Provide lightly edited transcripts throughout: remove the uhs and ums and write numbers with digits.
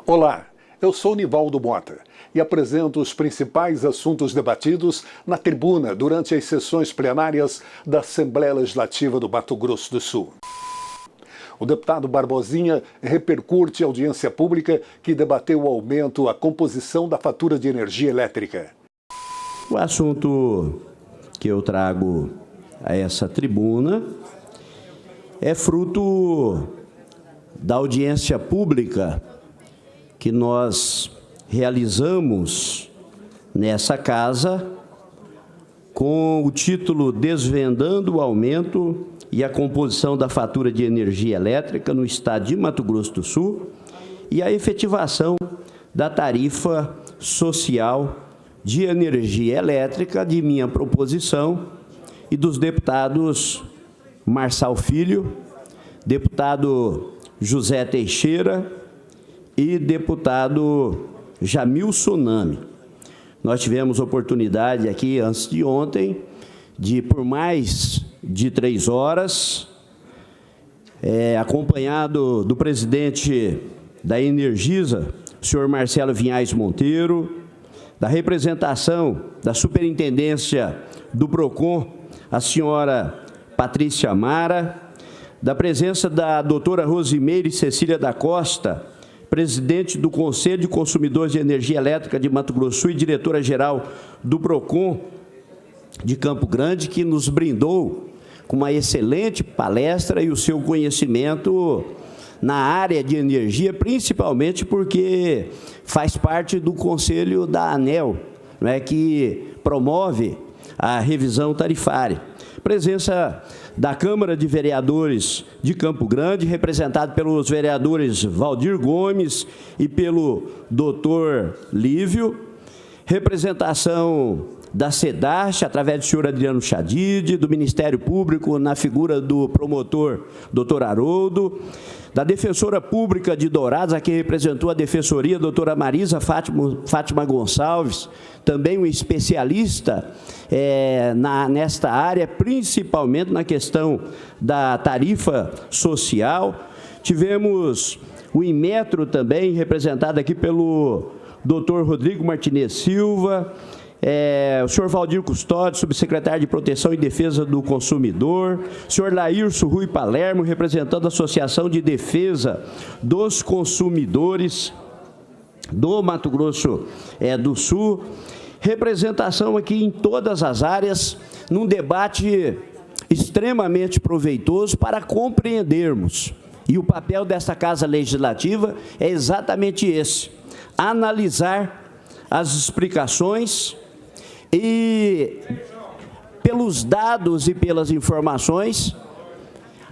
Olá, eu sou Nivaldo Mota e apresento os principais assuntos debatidos na tribuna durante as sessões plenárias da Assembleia Legislativa do Mato Grosso do Sul. O deputado Barbosinha repercute a audiência pública que debateu o aumento à composição da fatura de energia elétrica. O assunto que eu trago a essa tribuna é fruto da audiência pública que nós realizamos nessa casa com o título Desvendando o aumento e a composição da fatura de energia elétrica no estado de Mato Grosso do Sul e a efetivação da tarifa social de energia elétrica de minha proposição e dos deputados Marçal Filho, deputado José Teixeira e deputado Jamil Tsunami. Nós tivemos oportunidade aqui, antes de ontem, de, por mais de 3 horas, acompanhado do presidente da Energisa, o senhor Marcelo Vinhais Monteiro, da representação da superintendência do PROCON, a senhora Patrícia Amara, da presença da doutora Rosimeire Cecília da Costa, presidente do Conselho de Consumidores de Energia Elétrica de Mato Grosso do Sul e diretora-geral do PROCON de Campo Grande, que nos brindou com uma excelente palestra e o seu conhecimento na área de energia, principalmente porque faz parte do Conselho da ANEEL, que promove a revisão tarifária. Presença da Câmara de Vereadores de Campo Grande, representado pelos vereadores Valdir Gomes e pelo doutor Lívio, representação da SEDASH, através do senhor Adriano Chadid, do Ministério Público, na figura do promotor doutor Haroldo, da Defensora Pública de Dourados, a quem representou a Defensoria, a doutora Marisa Fátima Gonçalves, também um especialista nesta área, principalmente na questão da tarifa social. Tivemos o Inmetro também, representado aqui pelo doutor Rodrigo Martinez Silva, o senhor Valdir Custódio, subsecretário de Proteção e Defesa do Consumidor, o senhor Laírcio Rui Palermo, representando a Associação de Defesa dos Consumidores do Mato Grosso do Sul, representação aqui em todas as áreas, num debate extremamente proveitoso para compreendermos. E o papel desta Casa Legislativa é exatamente esse: analisar as explicações e, pelos dados e pelas informações,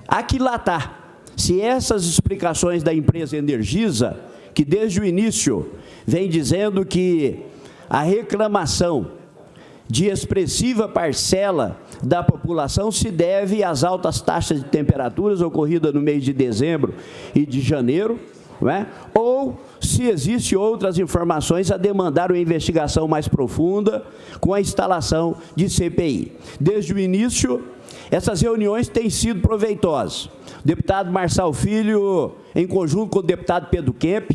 aquilatar se essas explicações da empresa Energisa, que desde o início vem dizendo que a reclamação de expressiva parcela da população se deve às altas taxas de temperaturas ocorridas no mês de dezembro e de janeiro, ou se existem outras informações a demandar uma investigação mais profunda com a instalação de CPI. Desde o início, essas reuniões têm sido proveitosas. O deputado Marçal Filho, em conjunto com o deputado Pedro Kemp,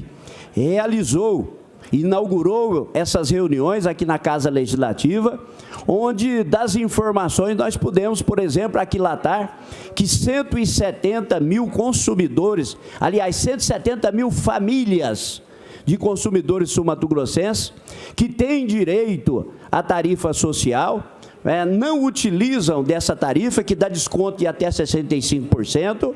inaugurou essas reuniões aqui na Casa Legislativa, onde das informações nós pudemos, por exemplo, aquilatar que 170 mil consumidores, aliás, 170 mil famílias de consumidores sul-mato-grossenses que têm direito à tarifa social, não utilizam dessa tarifa, que dá desconto de até 65%,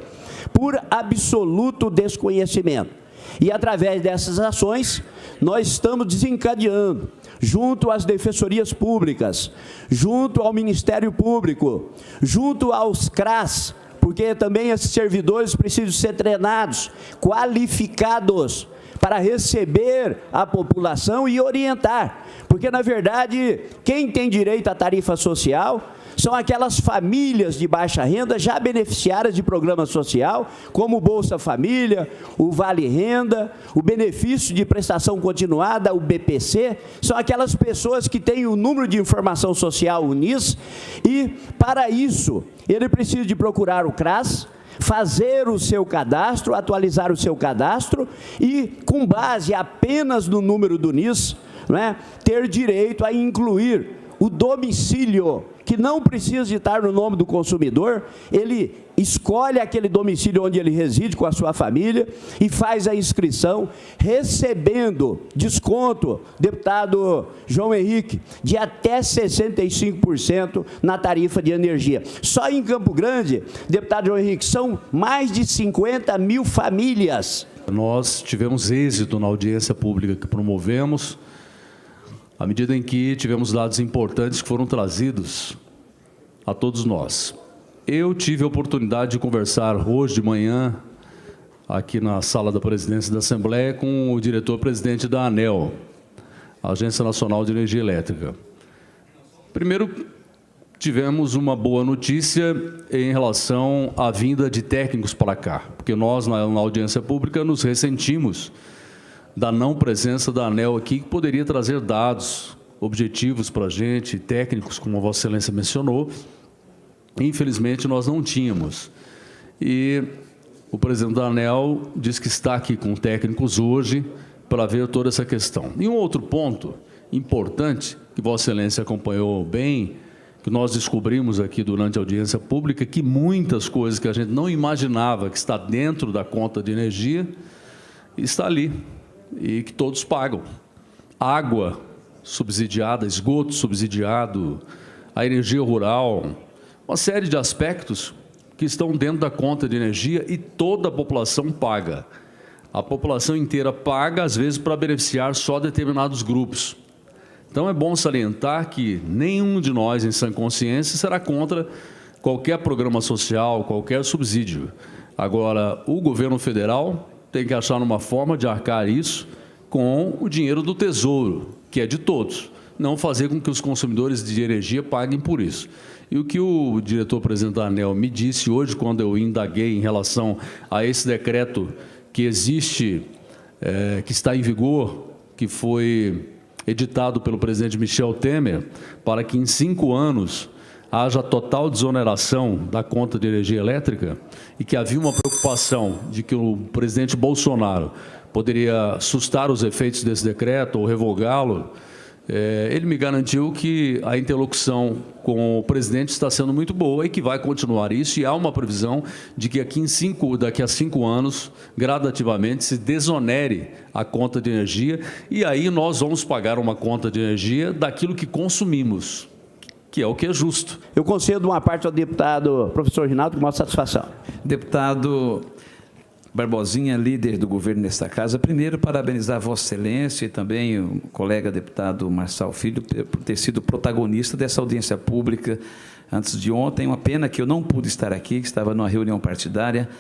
por absoluto desconhecimento. E, através dessas ações, nós estamos desencadeando, junto às defensorias públicas, junto ao Ministério Público, junto aos CRAS, porque também esses servidores precisam ser treinados, qualificados, para receber a população e orientar. Porque, na verdade, quem tem direito à tarifa social são aquelas famílias de baixa renda já beneficiárias de programa social, como o Bolsa Família, o Vale Renda, o benefício de prestação continuada, o BPC, são aquelas pessoas que têm o número de informação social UNIS e, para isso, ele precisa de procurar o CRAS, fazer o seu cadastro, atualizar o seu cadastro e, com base apenas no número do NIS, né, ter direito a incluir o domicílio, que não precisa de estar no nome do consumidor. Ele escolhe aquele domicílio onde ele reside com a sua família e faz a inscrição, recebendo desconto, deputado João Henrique, de até 65% na tarifa de energia. Só em Campo Grande, deputado João Henrique, são mais de 50 mil famílias. Nós tivemos êxito na audiência pública que promovemos, à medida em que tivemos dados importantes que foram trazidos a todos nós. Eu tive a oportunidade de conversar hoje de manhã, aqui na sala da presidência da Assembleia, com o diretor-presidente da ANEEL, Agência Nacional de Energia Elétrica. Primeiro, tivemos uma boa notícia em relação à vinda de técnicos para cá, porque nós, na audiência pública, nos ressentimos da não presença da ANEEL aqui, que poderia trazer dados objetivos para a gente, técnicos, como a Vossa Excelência mencionou. Infelizmente, nós não tínhamos. E o presidente da ANEEL diz que está aqui com técnicos hoje para ver toda essa questão. E um outro ponto importante, que Vossa Excelência acompanhou bem, que nós descobrimos aqui durante a audiência pública, que muitas coisas que a gente não imaginava que está dentro da conta de energia, está ali, e que todos pagam. Água subsidiada, esgoto subsidiado, a energia rural, uma série de aspectos que estão dentro da conta de energia e toda a população paga. A população inteira paga, às vezes, para beneficiar só determinados grupos. Então, é bom salientar que nenhum de nós, em sã consciência, será contra qualquer programa social, qualquer subsídio. Agora, o governo federal tem que achar uma forma de arcar isso com o dinheiro do Tesouro, que é de todos, não fazer com que os consumidores de energia paguem por isso. E o que o diretor-presidente da ANEEL me disse hoje, quando eu indaguei em relação a esse decreto que existe, que está em vigor, que foi editado pelo presidente Michel Temer, para que em 5 anos haja total desoneração da conta de energia elétrica, e que havia uma preocupação de que o presidente Bolsonaro poderia sustar os efeitos desse decreto ou revogá-lo, ele me garantiu que a interlocução com o presidente está sendo muito boa e que vai continuar isso, e há uma previsão de que daqui a 5 anos, gradativamente, se desonere a conta de energia, e aí nós vamos pagar uma conta de energia daquilo que consumimos, que é o que é justo. Eu concedo uma parte ao deputado professor Rinaldo, com maior satisfação. Deputado Barbosinha, líder do governo nesta casa, primeiro parabenizar Vossa Excelência e também o colega deputado Marçal Filho por ter sido protagonista dessa audiência pública antes de ontem. Uma pena que eu não pude estar aqui, que estava numa reunião partidária,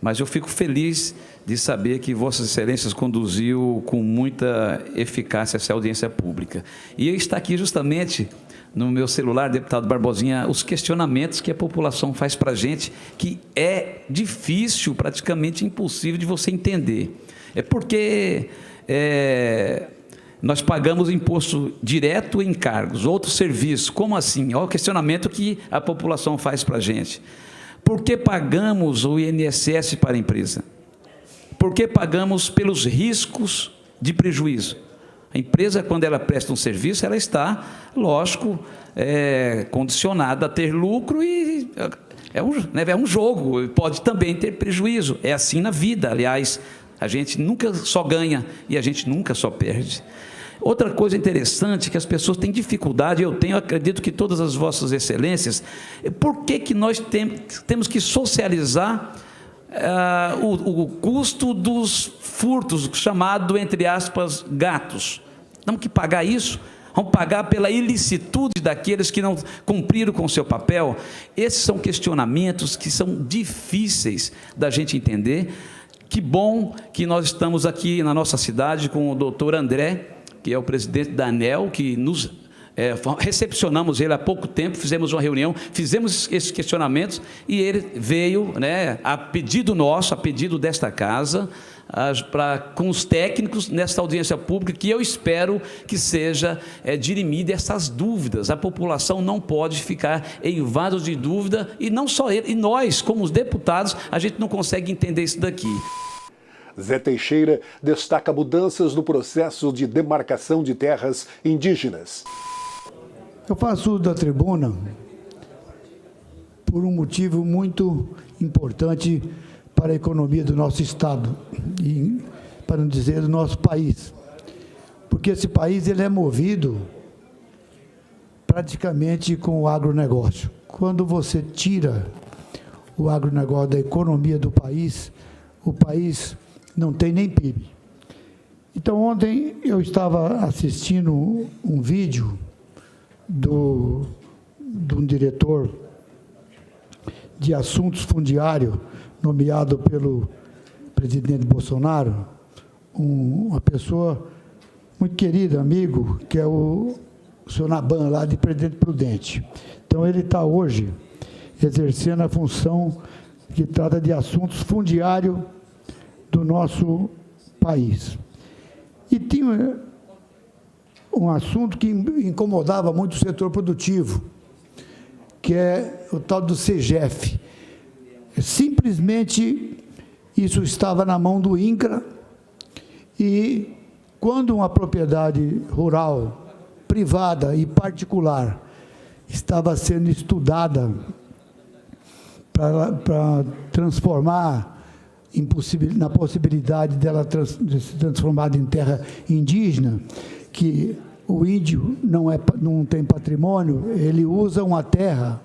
mas eu fico feliz de saber que Vossas Excelências conduziu com muita eficácia essa audiência pública. E está aqui justamente no meu celular, deputado Barbosinha, os questionamentos que a população faz para a gente, que é difícil, praticamente impossível de você entender. É porque nós pagamos imposto direto em encargos, outros serviços. Como assim? Olha o questionamento que a população faz para a gente. Por que pagamos o INSS para a empresa? Por que pagamos pelos riscos de prejuízo? A empresa, quando ela presta um serviço, ela está, lógico, condicionada a ter lucro e é um jogo, pode também ter prejuízo. É assim na vida, aliás, a gente nunca só ganha e a gente nunca só perde. Outra coisa interessante que as pessoas têm dificuldade, eu acredito que todas as Vossas Excelências, por que nós temos que socializar o custo dos furtos, chamado, entre aspas, gatos? Temos que pagar isso? Vamos pagar pela ilicitude daqueles que não cumpriram com o seu papel? Esses são questionamentos que são difíceis da gente entender. Que bom que nós estamos aqui na nossa cidade com o doutor André, que é o presidente da ANEEL, que nos recepcionamos ele há pouco tempo, fizemos uma reunião, fizemos esses questionamentos e ele veio, né, a pedido nosso, a pedido desta casa, com os técnicos nesta audiência pública, que eu espero que seja dirimida essas dúvidas. A população não pode ficar em vasos de dúvida, e não só ele, e nós, como os deputados, a gente não consegue entender isso daqui. Zé Teixeira destaca mudanças no processo de demarcação de terras indígenas. Eu faço uso da tribuna por um motivo muito importante para a economia do nosso Estado, e, para não dizer, do nosso país. Porque esse país ele é movido praticamente com o agronegócio. Quando você tira o agronegócio da economia do país, o país não tem nem PIB. Então, ontem eu estava assistindo um vídeo de um diretor de assuntos fundiários, nomeado pelo presidente Bolsonaro, uma pessoa muito querida, amigo, que é o senhor Naban, lá de Presidente Prudente. Então, ele está hoje exercendo a função que trata de assuntos fundiários do nosso país. E tinha um assunto que incomodava muito o setor produtivo, que é o tal do CEGEF. Simplesmente, isso estava na mão do INCRA, e quando uma propriedade rural, privada e particular, estava sendo estudada para transformar na possibilidade dela de se transformar em terra indígena, que o índio não tem patrimônio, ele usa uma terra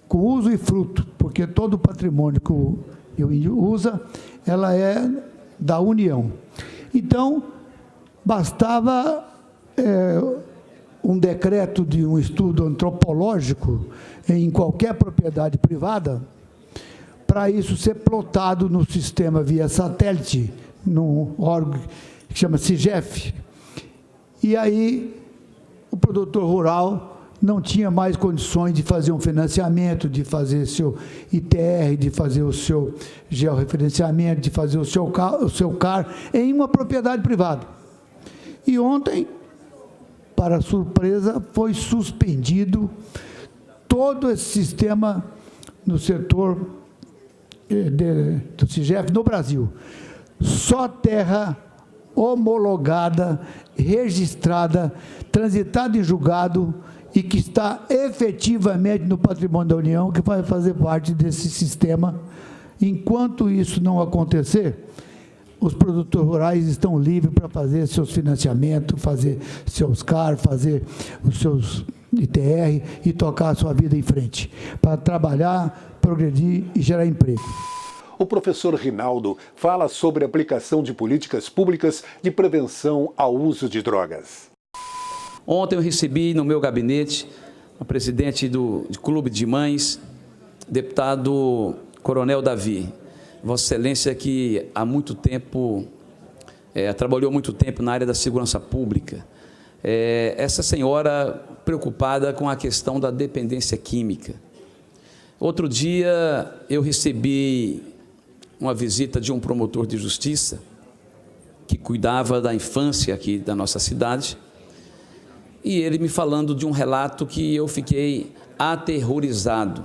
com uso e fruto, porque todo o patrimônio que o índio usa, ela é da União. Então, bastava um decreto de um estudo antropológico em qualquer propriedade privada para isso ser plotado no sistema via satélite, num órgão que chama CIGEF. E aí o produtor rural não tinha mais condições de fazer um financiamento, de fazer seu ITR, de fazer o seu georreferenciamento, de fazer o seu CAR em uma propriedade privada. E ontem, para surpresa, foi suspendido todo esse sistema no setor do CIGEF no Brasil. Só terra homologada, registrada, transitada em julgado e que está efetivamente no patrimônio da União, que vai fazer parte desse sistema. Enquanto isso não acontecer, os produtores rurais estão livres para fazer seus financiamentos, fazer seus CAR, fazer os seus ITR e tocar a sua vida em frente, para trabalhar, progredir e gerar emprego. O professor Rinaldo fala sobre a aplicação de políticas públicas de prevenção ao uso de drogas. Ontem eu recebi no meu gabinete o presidente do Clube de Mães, deputado Coronel Davi, Vossa Excelência, que há muito tempo, trabalhou muito tempo na área da segurança pública. Essa senhora preocupada com a questão da dependência química. Outro dia eu recebi uma visita de um promotor de justiça que cuidava da infância aqui da nossa cidade, e ele me falando de um relato que eu fiquei aterrorizado.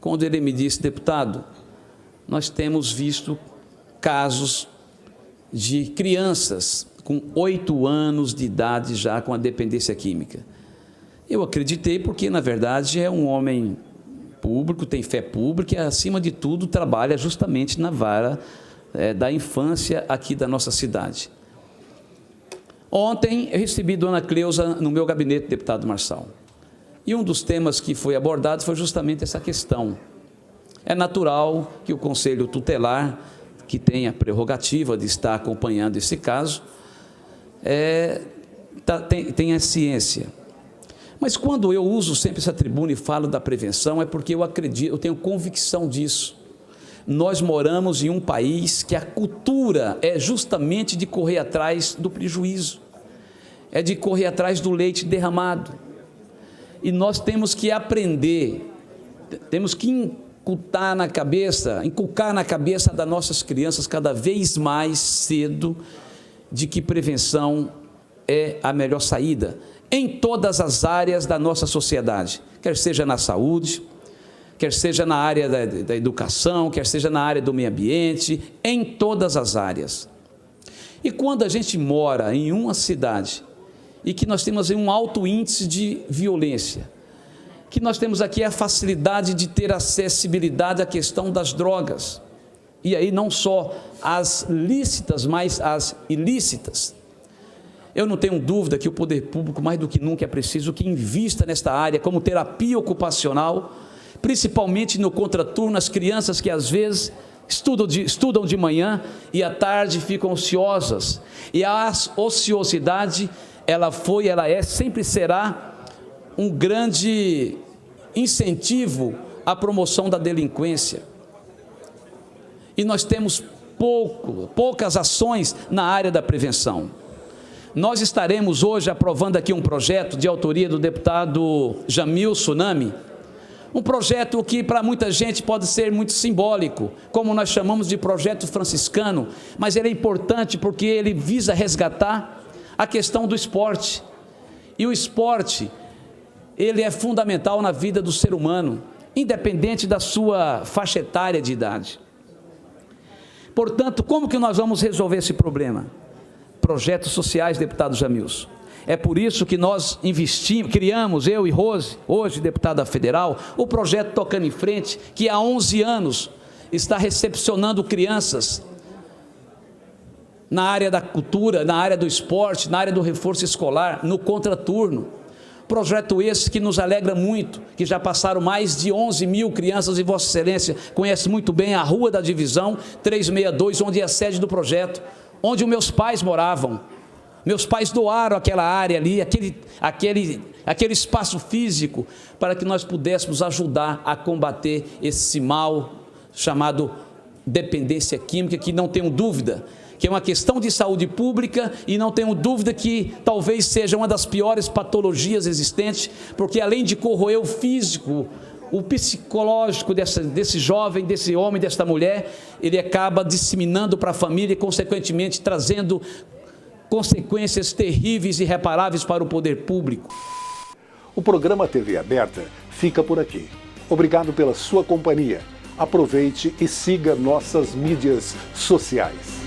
Quando ele me disse: deputado, nós temos visto casos de crianças com 8 anos de idade já com a dependência química. Eu acreditei porque, na verdade, é um homem público, tem fé pública e, acima de tudo, trabalha justamente na vara da infância aqui da nossa cidade. Ontem eu recebi Dona Cleusa no meu gabinete, deputado Marçal, e um dos temas que foi abordado foi justamente essa questão. É natural que o Conselho Tutelar, que tem a prerrogativa de estar acompanhando esse caso, tenha ciência. Mas quando eu uso sempre essa tribuna e falo da prevenção, é porque eu acredito, eu tenho convicção disso. Nós moramos em um país que a cultura é justamente de correr atrás do prejuízo. é de correr atrás do leite derramado. E nós temos que aprender, temos que inculcar na cabeça das nossas crianças cada vez mais cedo de que prevenção é a melhor saída em todas as áreas da nossa sociedade, quer seja na saúde, quer seja na área da educação, quer seja na área do meio ambiente, em todas as áreas. E quando a gente mora em uma cidade e que nós temos um alto índice de violência, que nós temos aqui a facilidade de ter acessibilidade à questão das drogas, e aí não só as lícitas, mas as ilícitas. Eu não tenho dúvida que o poder público, mais do que nunca, é preciso que invista nesta área como terapia ocupacional, principalmente no contraturno, as crianças que às vezes estudam de manhã e à tarde ficam ociosas. E a ociosidade, ela sempre será um grande incentivo à promoção da delinquência. E nós temos poucas ações na área da prevenção. Nós estaremos hoje aprovando aqui um projeto de autoria do deputado Jamil Tsunami, um projeto que para muita gente pode ser muito simbólico, como nós chamamos de projeto franciscano, mas ele é importante porque ele visa resgatar a questão do esporte. E o esporte, ele é fundamental na vida do ser humano, independente da sua faixa etária de idade. Portanto, como que nós vamos resolver esse problema? Projetos sociais, deputado Jamilson. É por isso que nós criamos, eu e Rose, hoje deputada federal, o projeto Tocando em Frente, que há 11 anos está recepcionando crianças na área da cultura, na área do esporte, na área do reforço escolar, no contraturno. Projeto esse que nos alegra muito, que já passaram mais de 11 mil crianças, e Vossa Excelência conhece muito bem a Rua da Divisão 362, onde é a sede do projeto, onde os meus pais moravam. Meus pais doaram aquela área ali, aquele espaço físico, para que nós pudéssemos ajudar a combater esse mal chamado dependência química, que não tenho dúvida que é uma questão de saúde pública, e não tenho dúvida que talvez seja uma das piores patologias existentes, porque além de corroer o físico, o psicológico desse jovem, desse homem, desta mulher, ele acaba disseminando para a família e, consequentemente, trazendo consequências terríveis e irreparáveis para o poder público. O programa TV Aberta fica por aqui. Obrigado pela sua companhia. Aproveite e siga nossas mídias sociais.